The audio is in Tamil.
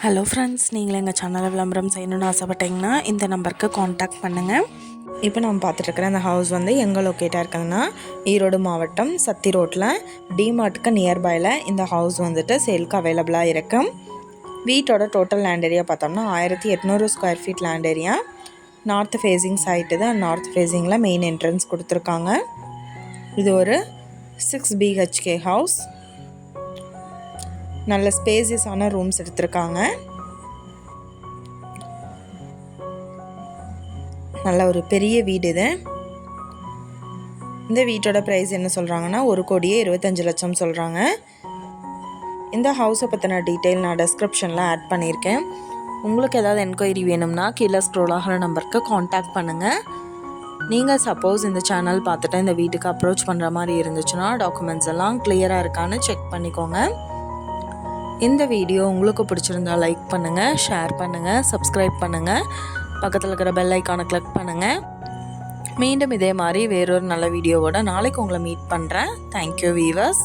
ஹலோ ஃப்ரெண்ட்ஸ், நீங்கள் எங்கள் சேனலில் விளம்பரம் செய்யணுன்னு ஆசைப்பட்டீங்கன்னா இந்த நம்பருக்கு காண்டாக்ட் பண்ணுங்கள். இப்போ நம்ம பார்த்துட்ருக்குற அந்த ஹவுஸ் வந்து எங்கே லொக்கேட்டாக இருக்குதுன்னா ஈரோடு மாவட்டம் சத்தி ரோட்டில் டிமார்ட்டுக்கு நியர்பையில் இந்த ஹவுஸ் வந்துட்டு சேலுக்கு அவைலபிளாக இருக்குது. வீட்டோட டோட்டல் லேண்ட் ஏரியா பார்த்தோம்னா 1800 square feet land area. North facing side தான். நார்த் ஃபேஸிங்கில் மெயின் என்ட்ரன்ஸ் கொடுத்துருக்காங்க. இது ஒரு 6 BHK ஹவுஸ். நல்ல ஸ்பேசியஸான ரூம்ஸ் எடுத்திருக்காங்க. நல்ல ஒரு பெரிய வீடு இது. இந்த வீட்டோட ப்ரைஸ் என்ன சொல்கிறாங்கன்னா 1,25,00,000 சொல்கிறாங்க. இந்த ஹவுஸை பற்றின டீட்டெயில் நான் டிஸ்கிரிப்ஷனில் ஆட் பண்ணியிருக்கேன். உங்களுக்கு ஏதாவது என்கொயரி வேணும்னா கீழே ஸ்க்ரோல் ஆகிற நம்பருக்கு காண்டாக்ட் பண்ணுங்கள். நீங்கள் சப்போஸ் இந்த சேனல் பார்த்துட்டு இந்த வீட்டுக்கு அப்ரோச் பண்ணுற மாதிரி இருந்துச்சுன்னா டாக்குமெண்ட்ஸ் எல்லாம் கிளியராக இருக்கான்னு செக் பண்ணிக்கோங்க. இந்த வீடியோ உங்களுக்கு பிடிச்சிருந்தா லைக் பண்ணுங்கள், ஷேர் பண்ணுங்கள், சப்ஸ்கிரைப் பண்ணுங்கள், பக்கத்தில் இருக்கிற பெல் ஐக்கானை கிளிக் பண்ணுங்கள். மீண்டும் இதே மாதிரி வேறொரு நல்ல வீடியோவோட நாளைக்கு உங்களை மீட் பண்ணுறேன். Thank you viewers.